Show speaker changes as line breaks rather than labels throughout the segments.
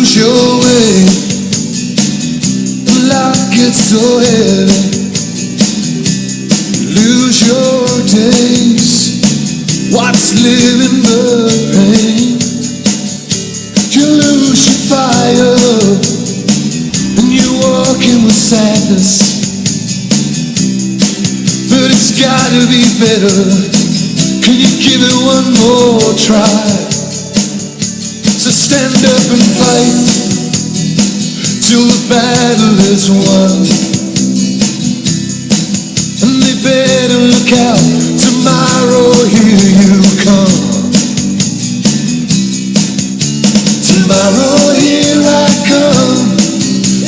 lose your way. Life gets so heavy. Lose your days. What's living but pain? You lose your fire, and you're walking with sadness. But it's gotta be better. Can you give it one more try? So stand up and fight till the battle is won. And they better look out, tomorrow here you come. Tomorrow here I come,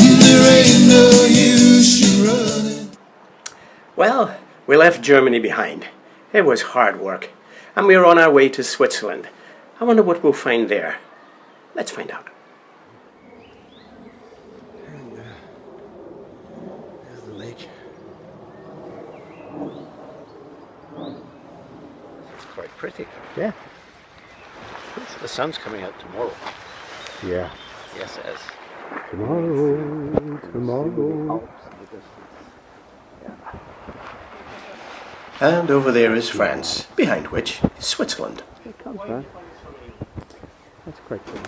and there ain't no use you running.
Well, we left Germany behind. It was hard work, and we are on our way to Switzerland. I wonder what we'll find there. Let's find out.
And there's the lake.
It's quite pretty.
Yeah.
The sun's coming out tomorrow.
Yeah.
Yes, it is.
Tomorrow.
And over there is France, behind which is Switzerland.
That's quite cool.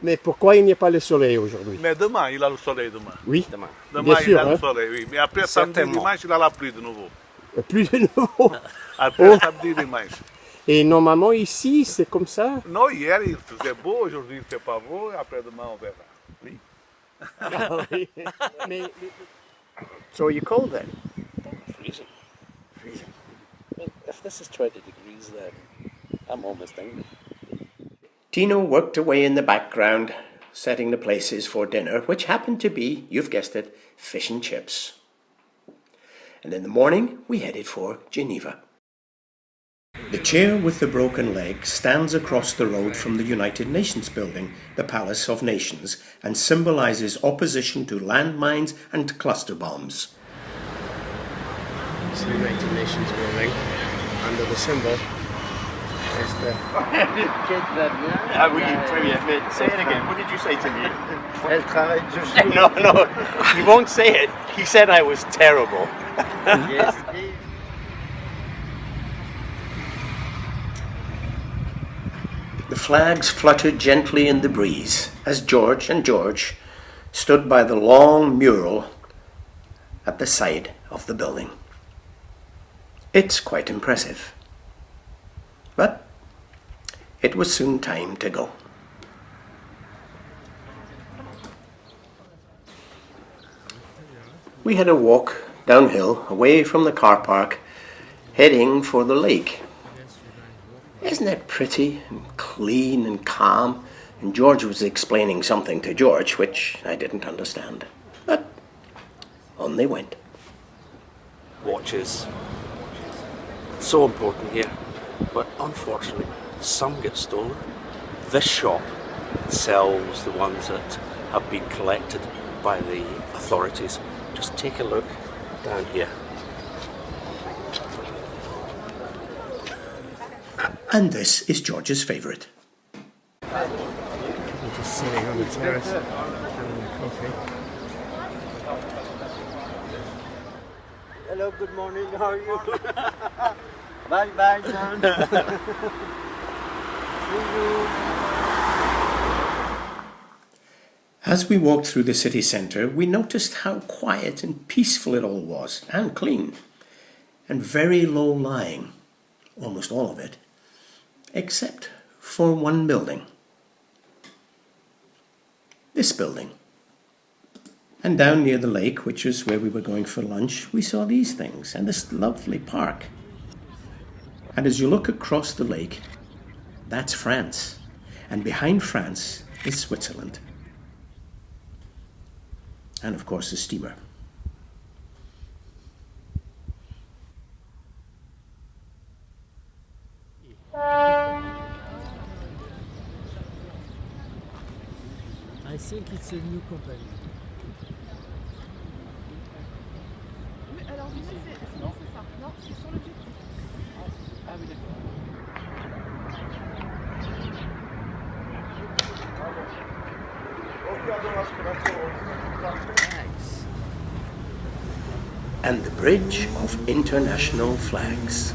Mais pourquoi il n'y a pas le soleil aujourd'hui?
Mais demain, il a le soleil demain.
Oui,
Demain.
Demain,
bien
il
sûr.
a
Hein?
le soleil, oui. Mais après samedi,
Certainement.
dimanche, il a la pluie de nouveau.
Plus de nouveau.
Après
Oh.
samedi, dimanche.
Et normalement ici, c'est comme ça.
Non, hier, il faisait beau, aujourd'hui, il ne fait pas beau, et après demain, on verra. Oui.
Ah oui. Mais, so you cold then?
Freezing. Well, if this is 20 degrees, then I'm almost angry. Tino worked away in the background, setting the places for dinner, which happened to be, you've guessed it, fish and chips. And in the morning, we headed for Geneva. The chair with the broken leg stands across the road from the United Nations building, the Palace of Nations, and symbolizes opposition to landmines and cluster bombs.
It's the United Nations building. Under the symbol is the...
Say it again. What did you say to me?
Elle travaille toujours.
No, he won't say it. He said I was terrible.
Yes.
The flags fluttered gently in the breeze as George and George stood by the long mural at the side of the building. It's quite impressive. But it was soon time to go. We had a walk downhill away from the car park, heading for the lake. Isn't it pretty and clean and calm? And George was explaining something to George, which I didn't understand. But on they went.
Watches. So important here. But unfortunately, some get stolen. This shop sells the ones that have been collected by the authorities. Just take a look down here.
And this is George's favourite.
We're just sitting on the terrace, having a coffee.
Hello, good morning, how are you? Bye bye, John. See you.
As we walked through the city centre, we noticed how quiet and peaceful it all was, and clean, and very low-lying, almost all of it, except for one building. This building. And down near the lake, which is where we were going for lunch, we saw these things and this lovely park. And as you look across the lake, that's France. And behind France is Switzerland. And of course, the steamer.
I think it's a new company.
Oui, alors du coup, c'est ça. Non, c'est sur l'objectif. Ah oui, d'accord.
And the Bridge of International Flags.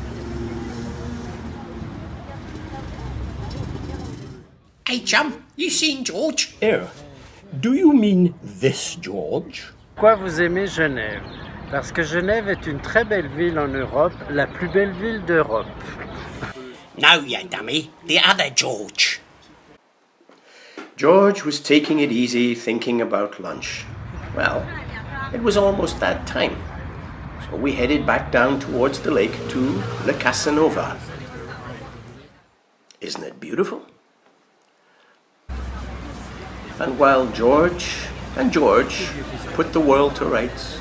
Hey chum, you seen George?
Oh, do you mean this George?
Pourquoi vous aimez Genève? Parce que Genève est une très belle ville en Europe, la plus belle ville d'Europe.
No, you dummy, the other George.
George was taking it easy, thinking about lunch. Well, it was almost that time. So we headed back down towards the lake to Le Casanova. Isn't it beautiful? And while George put the world to rights,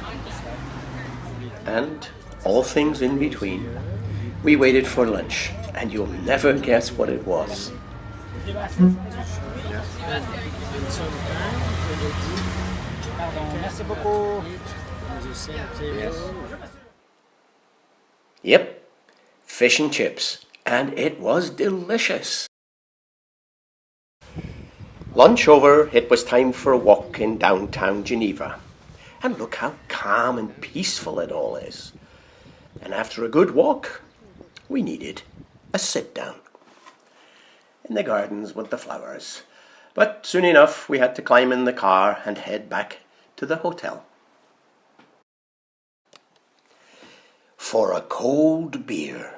and all things in between, we waited for lunch, and you'll never guess what it was. Yep, fish and chips, and it was delicious. Lunch over, it was time for a walk in downtown Geneva. And look how calm and peaceful it all is. And after a good walk, we needed a sit-down in the gardens with the flowers. But soon enough, we had to climb in the car and head back to the hotel for a cold beer.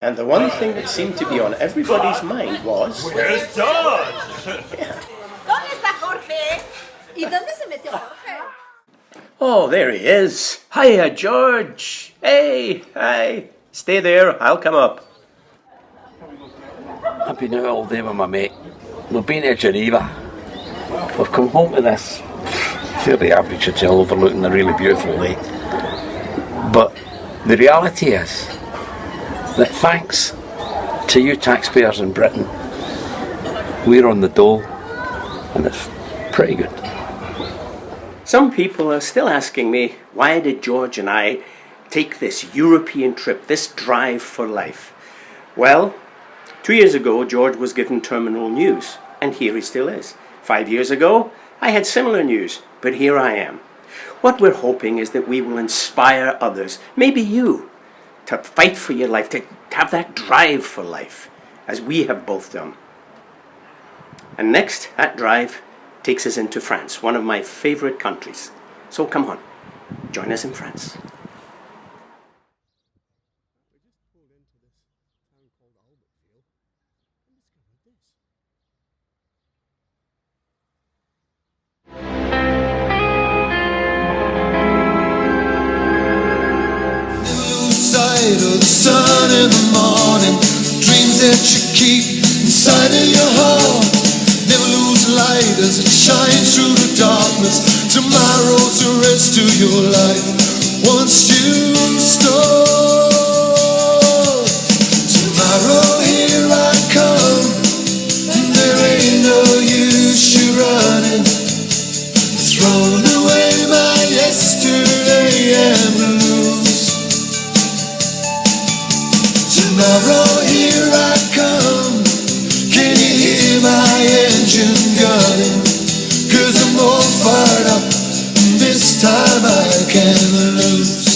And the one thing that seemed to be on everybody's mind was...
Where's George?
¿Dónde está Jorge? ¿Y dónde se metió Jorge?
Oh, there he is. Hiya, George. Hey, hi. Stay there, I'll come up.
I've been out all day with my mate. We've been to Geneva. We've come home to this fairly average hotel overlooking a really beautiful lake. But the reality is that thanks to you taxpayers in Britain, we're on the dole, and it's pretty good.
Some people are still asking me, why did George and I take this European trip, this drive for life? Well, 2 years ago, George was given terminal news, and here he still is. 5 years ago, I had similar news, but here I am. What we're hoping is that we will inspire others, maybe you, to fight for your life, to have that drive for life, as we have both done. And next, that drive takes us into France, one of my favorite countries. So come on, join us in France.
Of the sun in the morning, dreams that you keep inside of your heart. Never lose light as it shines through the darkness. Tomorrow's the rest of your life once you start. Tomorrow here I come, and there ain't no use you running. Thrown away my yesterday and blues. Tomorrow here I come. Can you hear my engine gunning? 'Cause I'm all fired up, and this time I can't lose.